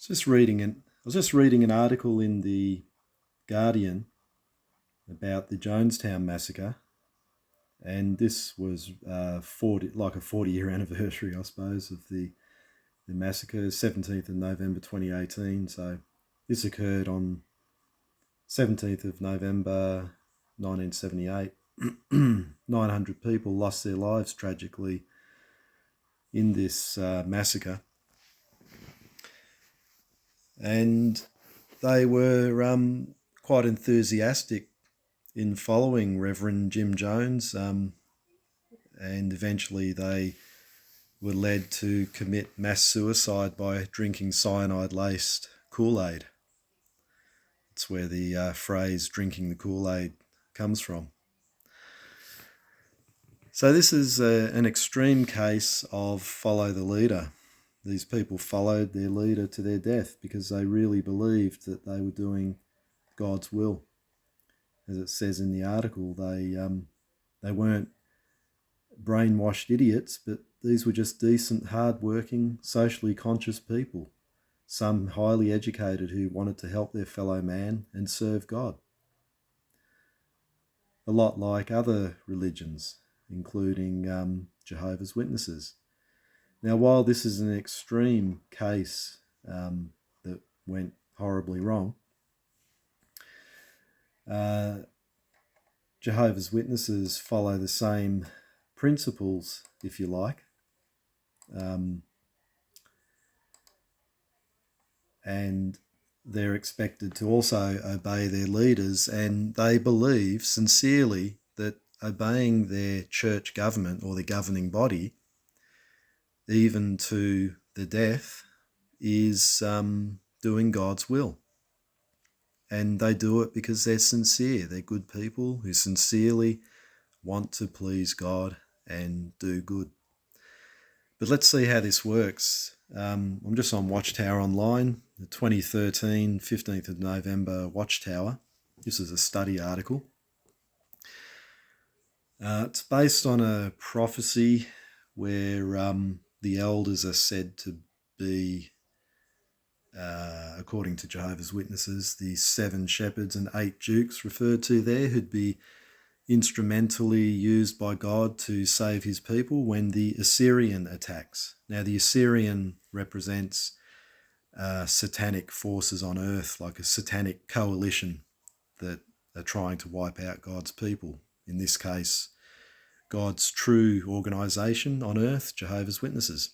was just reading an article in the Guardian about the Jonestown massacre, and this was 40-year anniversary, I suppose, of the massacre, 17th of November 2018. So this occurred on 17th of November 1978. 900 people lost their lives tragically in this massacre. And they were quite enthusiastic in following Reverend Jim Jones, and eventually they were led to commit mass suicide by drinking cyanide-laced Kool-Aid. That's where the phrase drinking the Kool-Aid comes from. So this is an extreme case of follow the leader. These people followed their leader to their death because they really believed that they were doing God's will. As it says in the article, they weren't brainwashed idiots, but these were just decent, hard-working, socially conscious people, some highly educated who wanted to help their fellow man and serve God. A lot like other religions, including Jehovah's Witnesses. Now, while this is an extreme case that went horribly wrong, Jehovah's Witnesses follow the same principles, if you like, and they're expected to also obey their leaders, and they believe sincerely that obeying their church government or the governing body, even to the death, is doing God's will. And they do it because they're sincere. They're good people who sincerely want to please God and do good. But let's see how this works. I'm just on Watchtower Online, the 2013, 15th of November Watchtower. This is a study article. It's based on a prophecy where the elders are said to be, according to Jehovah's Witnesses, the 7 shepherds and 8 dukes referred to there, who'd be instrumentally used by God to save his people when the Assyrian attacks. Now, the Assyrian represents satanic forces on earth, like a satanic coalition that are trying to wipe out God's people. In this case, God's true organisation on earth, Jehovah's Witnesses.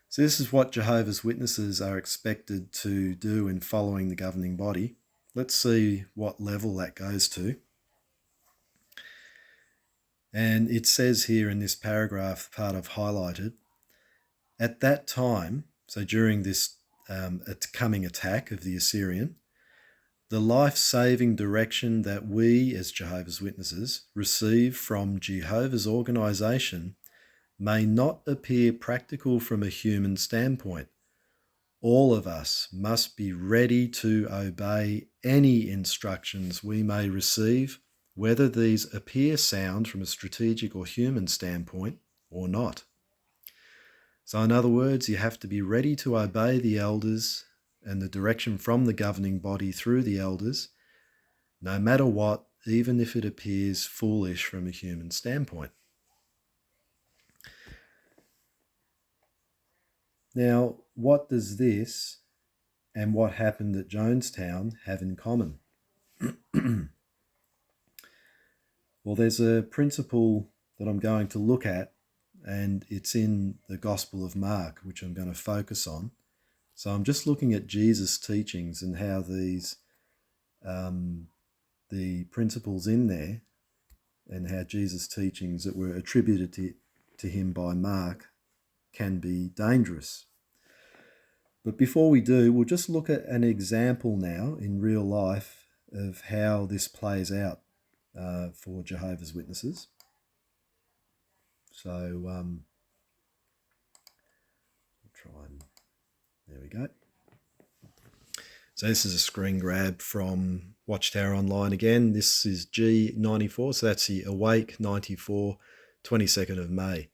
So this is what Jehovah's Witnesses are expected to do in following the governing body. Let's see what level that goes to. And it says here in this paragraph, the part I've highlighted, at that time, so during this coming attack of the Assyrian, the life-saving direction that we as Jehovah's Witnesses receive from Jehovah's organisation may not appear practical from a human standpoint. All of us must be ready to obey any instructions we may receive, whether these appear sound from a strategic or human standpoint or not. So in other words, you have to be ready to obey the elders and the direction from the governing body through the elders, no matter what, even if it appears foolish from a human standpoint. Now, what does this and what happened at Jonestown have in common? Well, there's a principle that I'm going to look at, and it's in the Gospel of Mark, which I'm going to focus on. So I'm just looking at Jesus' teachings and how these, the principles in there, and how Jesus' teachings that were attributed to him by Mark can be dangerous. But before we do, we'll just look at an example now in real life of how this plays out for Jehovah's Witnesses. So we'll try and, there we go. So this is a screen grab from Watchtower Online again. This is G94, so that's the Awake 94, 22nd of May.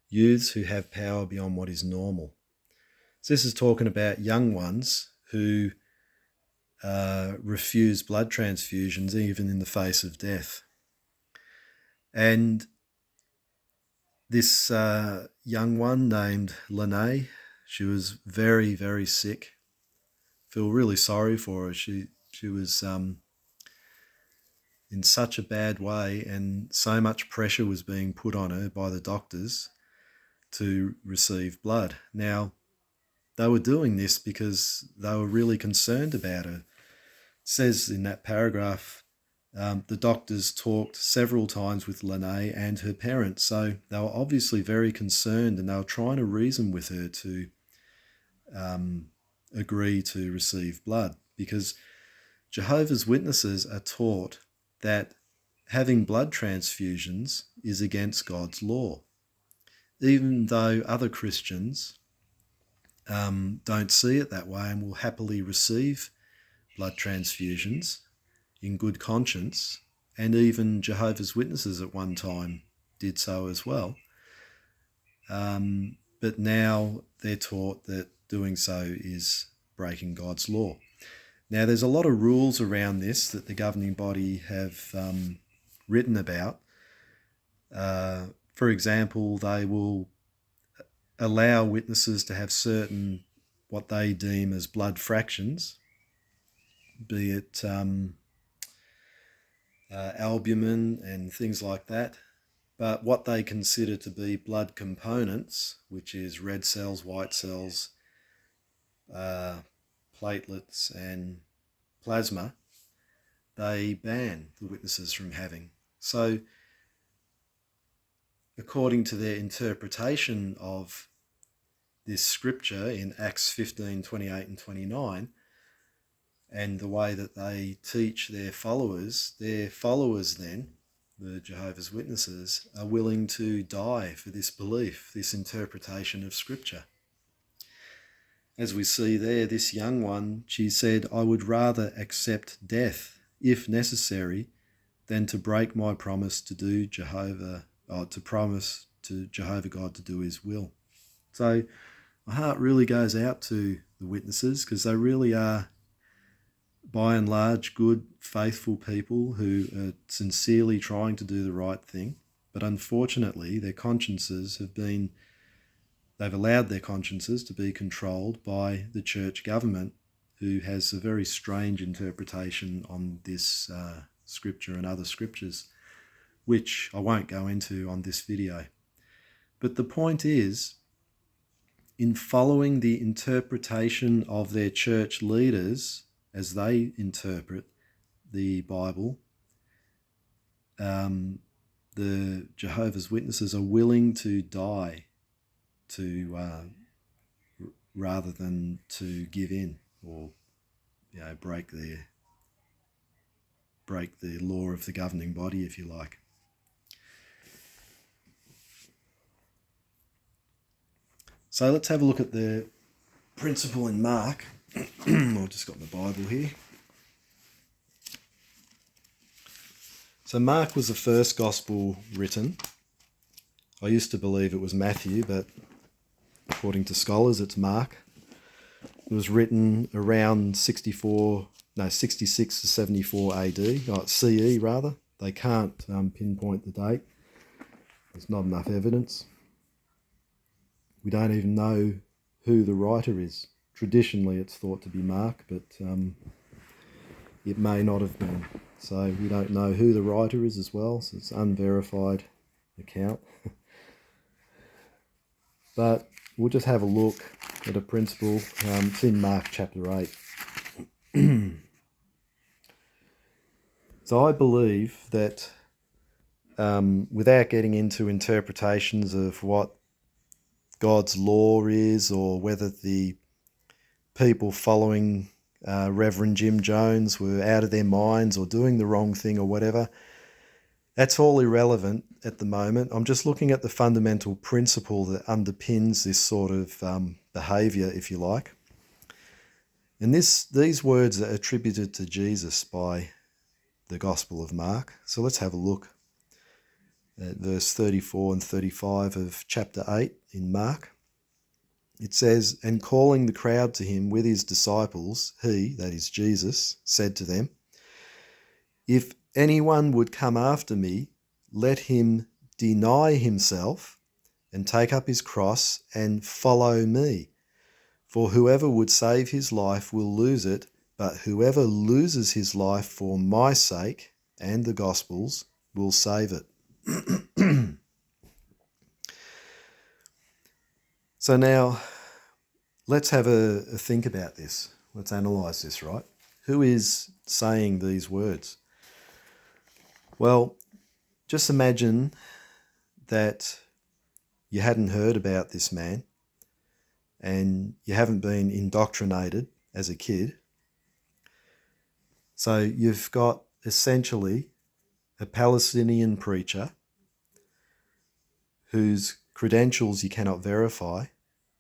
Youths who have power beyond what is normal. So this is talking about young ones who refuse blood transfusions even in the face of death. And this young one named Lene, she was very, very sick. Feel really sorry for her. She was in such a bad way, and so much pressure was being put on her by the doctors to receive blood. Now, they were doing this because they were really concerned about her. It says in that paragraph, the doctors talked several times with Lene and her parents, so they were obviously very concerned, and they were trying to reason with her to agree to receive blood, because Jehovah's Witnesses are taught that having blood transfusions is against God's law, even though other Christians don't see it that way and will happily receive blood transfusions in good conscience, and even Jehovah's Witnesses at one time did so as well. But now they're taught that doing so is breaking God's law. Now, there's a lot of rules around this that the governing body have written about. For example, they will allow witnesses to have certain, what they deem as blood fractions, be it albumin and things like that. But what they consider to be blood components, which is red cells, white cells, platelets and plasma, they ban the witnesses from having. So according to their interpretation of this scripture in Acts 15:28 and 29, and the way that they teach their followers then, the Jehovah's Witnesses, are willing to die for this belief, this interpretation of scripture. As we see there, this young one, she said, "I would rather accept death, if necessary, than to break my promise to do to promise to Jehovah God to do his will." So my heart really goes out to the witnesses, because they really are, by and large, good, faithful people who are sincerely trying to do the right thing. But unfortunately, their consciences they've allowed their consciences to be controlled by the church government, who has a very strange interpretation on this scripture and other scriptures, which I won't go into on this video. But the point is, in following the interpretation of their church leaders as they interpret the Bible, the Jehovah's Witnesses are willing to die rather than to give in or break the law of the governing body, if you like. So let's have a look at the principle in Mark. I've just got my Bible here. So Mark was the first gospel written. I used to believe it was Matthew, but according to scholars, it's Mark. It was written around 66 to 74 AD, CE rather. They can't pinpoint the date. There's not enough evidence. We don't even know who the writer is. Traditionally, it's thought to be Mark, but it may not have been. So we don't know who the writer is as well, so it's an unverified account. But we'll just have a look at a principle. It's in Mark chapter 8. So I believe that without getting into interpretations of what God's law is, or whether the people following Reverend Jim Jones were out of their minds or doing the wrong thing or whatever, that's all irrelevant at the moment. I'm just looking at the fundamental principle that underpins this sort of behaviour, if you like. And these words are attributed to Jesus by the Gospel of Mark. So let's have a look at verse 34 and 35 of chapter 8 in Mark. It says, "And calling the crowd to him with his disciples, he," that is Jesus, "said to them, 'If anyone would come after me, let him deny himself and take up his cross and follow me. For whoever would save his life will lose it, but whoever loses his life for my sake and the gospel's will save it.'" So now let's have a think about this. Let's analyse this, right? Who is saying these words? Well, just imagine that you hadn't heard about this man and you haven't been indoctrinated as a kid. So you've got essentially a Palestinian preacher whose credentials you cannot verify.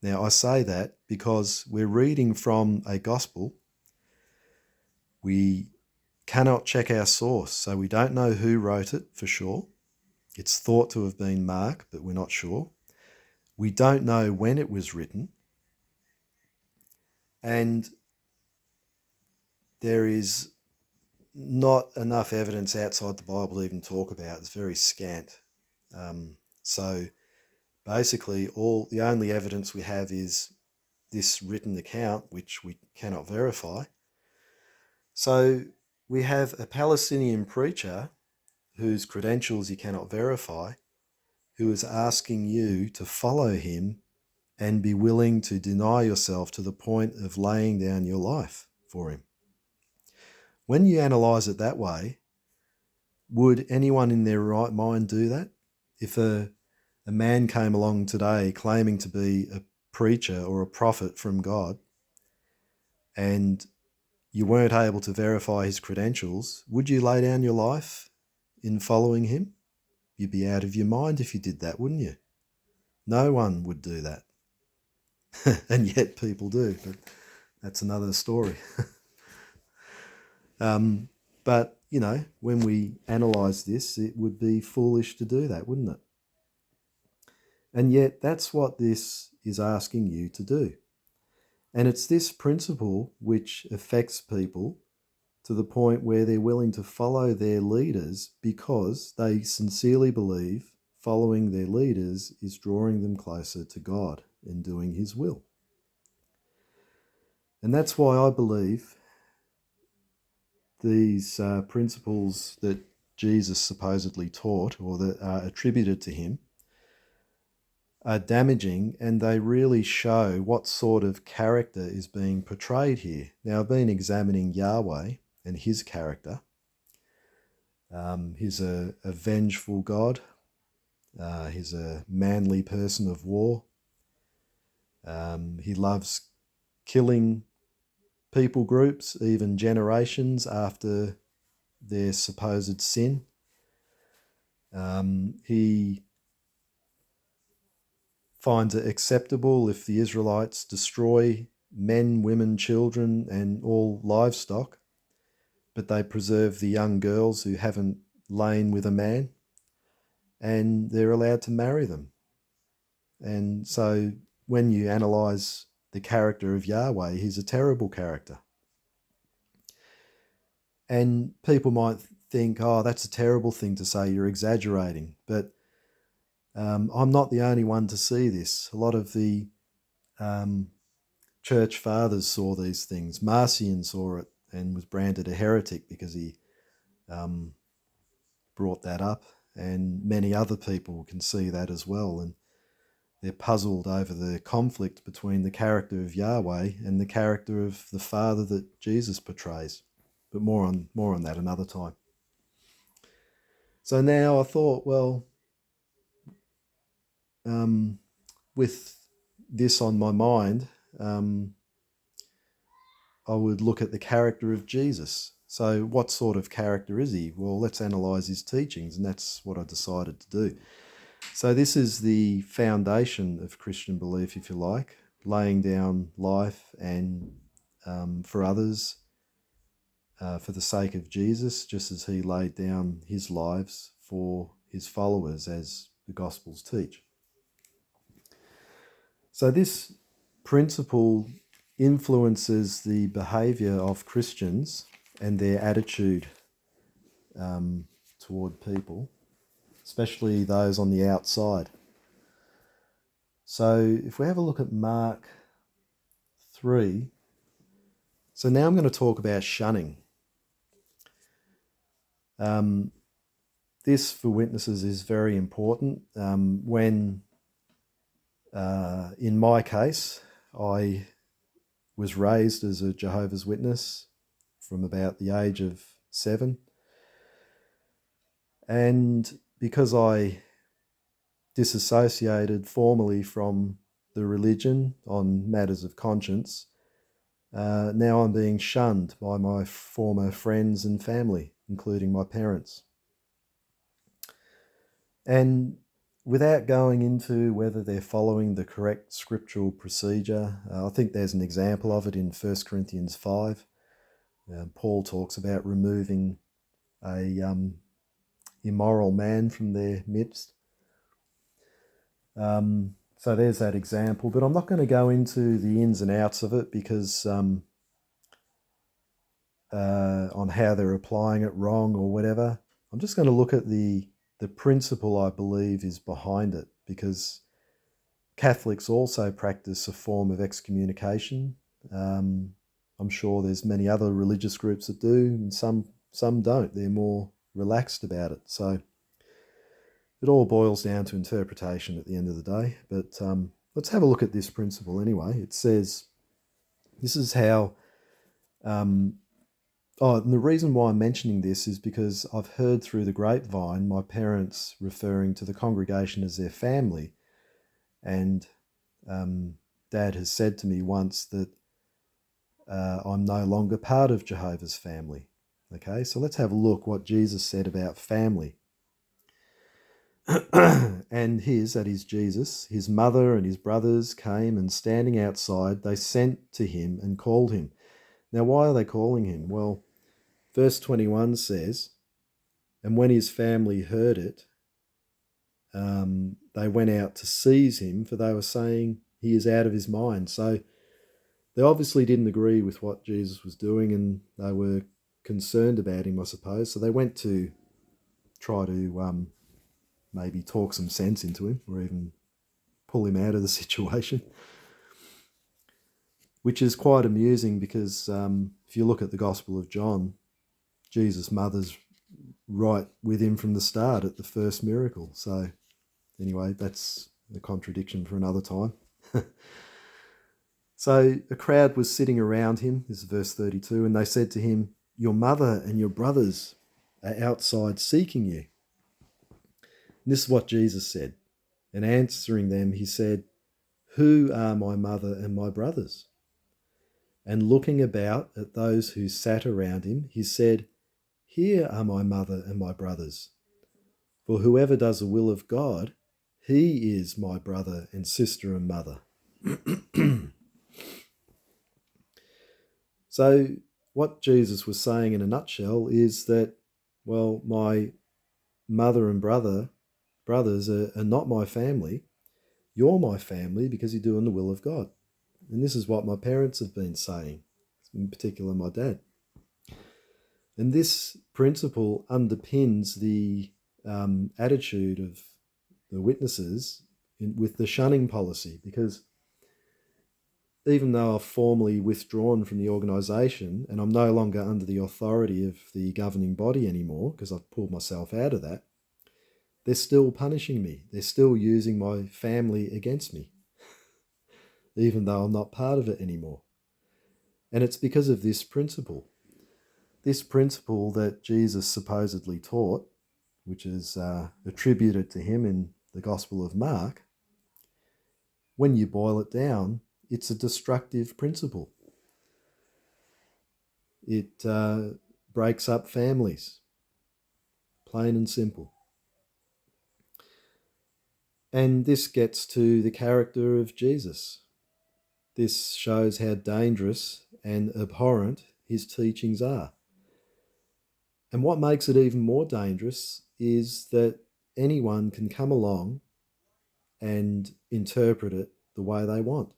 Now, I say that because we're reading from a gospel. We cannot check our source, so we don't know who wrote it for sure. It's thought to have been Mark, but we're not sure. We don't know when it was written. And there is not enough evidence outside the Bible to even talk about. It's very scant. So basically, the only evidence we have is this written account, which we cannot verify. So we have a Palestinian preacher whose credentials you cannot verify, who is asking you to follow him and be willing to deny yourself to the point of laying down your life for him. When you analyse it that way, would anyone in their right mind do that? If a man came along today claiming to be a preacher or a prophet from God and you weren't able to verify his credentials, would you lay down your life in following him? You'd be out of your mind if you did that, wouldn't you? No one would do that. And yet people do, but that's another story. But, when we analyse this, it would be foolish to do that, wouldn't it? And yet that's what this is asking you to do. And it's this principle which affects people to the point where they're willing to follow their leaders because they sincerely believe following their leaders is drawing them closer to God and doing his will. And that's why I believe these principles that Jesus supposedly taught or that are attributed to him are damaging, and they really show what sort of character is being portrayed here. Now, I've been examining Yahweh and his character. He's a vengeful God. He's a manly person of war. He loves killing people groups, even generations after their supposed sin. He finds it acceptable if the Israelites destroy men, women, children, and all livestock, but they preserve the young girls who haven't lain with a man, and they're allowed to marry them. And so when you analyse the character of Yahweh, he's a terrible character. And people might think, oh, that's a terrible thing to say, you're exaggerating. But I'm not the only one to see this. A lot of the church fathers saw these things. Marcion saw it and was branded a heretic because he brought that up. And many other people can see that as well. And they're puzzled over the conflict between the character of Yahweh and the character of the Father that Jesus portrays. But more on that another time. So now I thought, well, with this on my mind, I would look at the character of Jesus. So what sort of character is he? Well, let's analyse his teachings, and that's what I decided to do. So this is the foundation of Christian belief, if you like, laying down life and for others, for the sake of Jesus, just as he laid down his lives for his followers, as the Gospels teach. So this principle influences the behaviour of Christians and their attitude toward people, especially those on the outside. So if we have a look at Mark 3, so now I'm going to talk about shunning. This, for witnesses, is very important. When, in my case, I was raised as a Jehovah's Witness from about the age of 7. And because I disassociated formally from the religion on matters of conscience, now I'm being shunned by my former friends and family, including my parents. And without going into whether they're following the correct scriptural procedure, I think there's an example of it in 1 Corinthians 5. Paul talks about removing a immoral man from their midst. So there's that example, but I'm not going to go into the ins and outs of it because on how they're applying it wrong or whatever. I'm just going to look at the principle I believe is behind it, because Catholics also practice a form of excommunication. I'm sure there's many other religious groups that do, and some don't. They're more relaxed about it. So it all boils down to interpretation at the end of the day. But let's have a look at this principle anyway. It says, this is how... and the reason why I'm mentioning this is because I've heard through the grapevine my parents referring to the congregation as their family. And Dad has said to me once that I'm no longer part of Jehovah's family. Okay, so let's have a look what Jesus said about family. And that is Jesus, his mother and his brothers came, and standing outside, they sent to him and called him. Now, why are they calling him? Well, verse 21 says, and when his family heard it, they went out to seize him, for they were saying he is out of his mind. So they obviously didn't agree with what Jesus was doing, and they were concerned about him, I suppose. So they went to try to maybe talk some sense into him, or even pull him out of the situation, which is quite amusing because if you look at the Gospel of John, Jesus' mother's right with him from the start at the first miracle. So anyway, that's a contradiction for another time. So a crowd was sitting around him, this is verse 32, and they said to him, your mother and your brothers are outside seeking you. And this is what Jesus said. And answering them, he said, who are my mother and my brothers? And looking about at those who sat around him, he said, here are my mother and my brothers. For whoever does the will of God, he is my brother and sister and mother. So what Jesus was saying in a nutshell is that, well, my mother and brothers are not my family. You're my family because you're doing the will of God. And this is what my parents have been saying, in particular my dad. And this principle underpins the attitude of the witnesses with the shunning policy, because even though I've formally withdrawn from the organisation and I'm no longer under the authority of the governing body anymore, because I've pulled myself out of that, they're still punishing me. They're still using my family against me, even though I'm not part of it anymore. And it's because of this principle that Jesus supposedly taught, which is attributed to him in the Gospel of Mark. When you boil it down, it's a destructive principle. It breaks up families, plain and simple. And this gets to the character of Jesus. This shows how dangerous and abhorrent his teachings are. And what makes it even more dangerous is that anyone can come along and interpret it the way they want.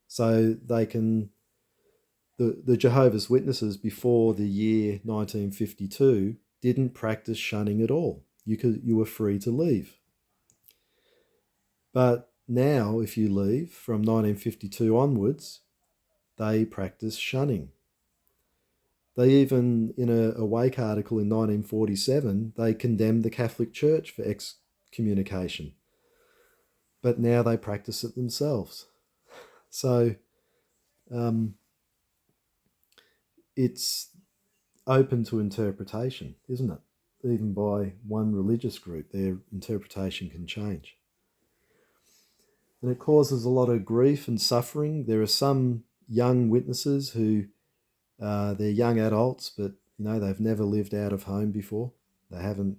So they can, the Jehovah's Witnesses before the year 1952 didn't practice shunning at all. You were free to leave. But now, if you leave from 1952 onwards, they practice shunning. They even, in a Wake article in 1947, they condemned the Catholic Church for excommunication. But now they practice it themselves. So it's open to interpretation, isn't it? Even by one religious group, their interpretation can change. And it causes a lot of grief and suffering. There are some young witnesses who, they're young adults, but they've never lived out of home before. They haven't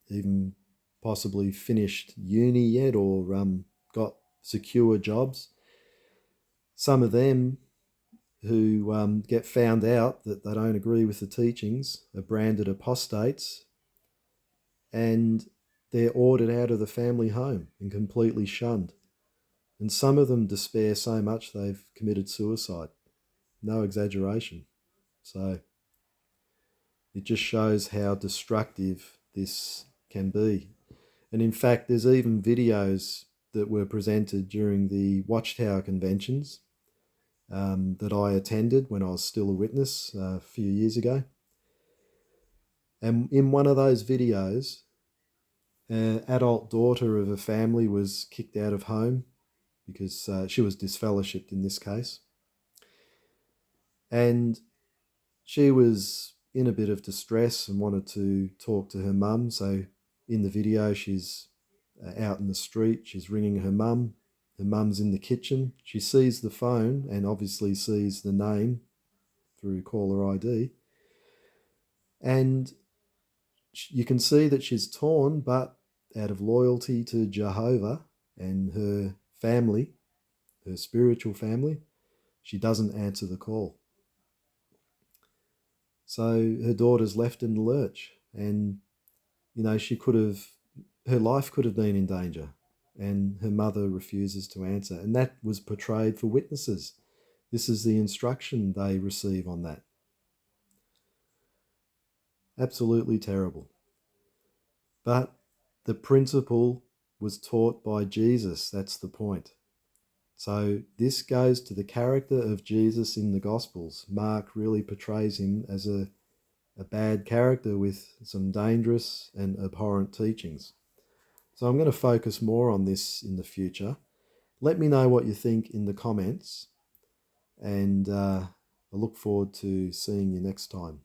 even possibly finished uni yet or got secure jobs. Some of them who get found out that they don't agree with the teachings are branded apostates, and they're ordered out of the family home and completely shunned. And some of them despair so much they've committed suicide. No exaggeration. So it just shows how destructive this can be. And in fact, there's even videos that were presented during the Watchtower conventions that I attended when I was still a witness a few years ago. And in one of those videos, an adult daughter of a family was kicked out of home because she was disfellowshipped in this case. And she was in a bit of distress and wanted to talk to her mum. So in the video, she's out in the street. She's ringing her mum. Her mum's in the kitchen. She sees the phone and obviously sees the name through caller ID. And you can see that she's torn, but out of loyalty to Jehovah and her family, her spiritual family, she doesn't answer the call. So her daughter's left in the lurch, and her life could have been in danger, and her mother refuses to answer. And that was portrayed for witnesses. This is the instruction they receive on that. Absolutely terrible. But the principle was taught by Jesus. That's the point. So this goes to the character of Jesus in the Gospels. Mark really portrays him as a bad character with some dangerous and abhorrent teachings. So I'm going to focus more on this in the future. Let me know what you think in the comments, and I look forward to seeing you next time.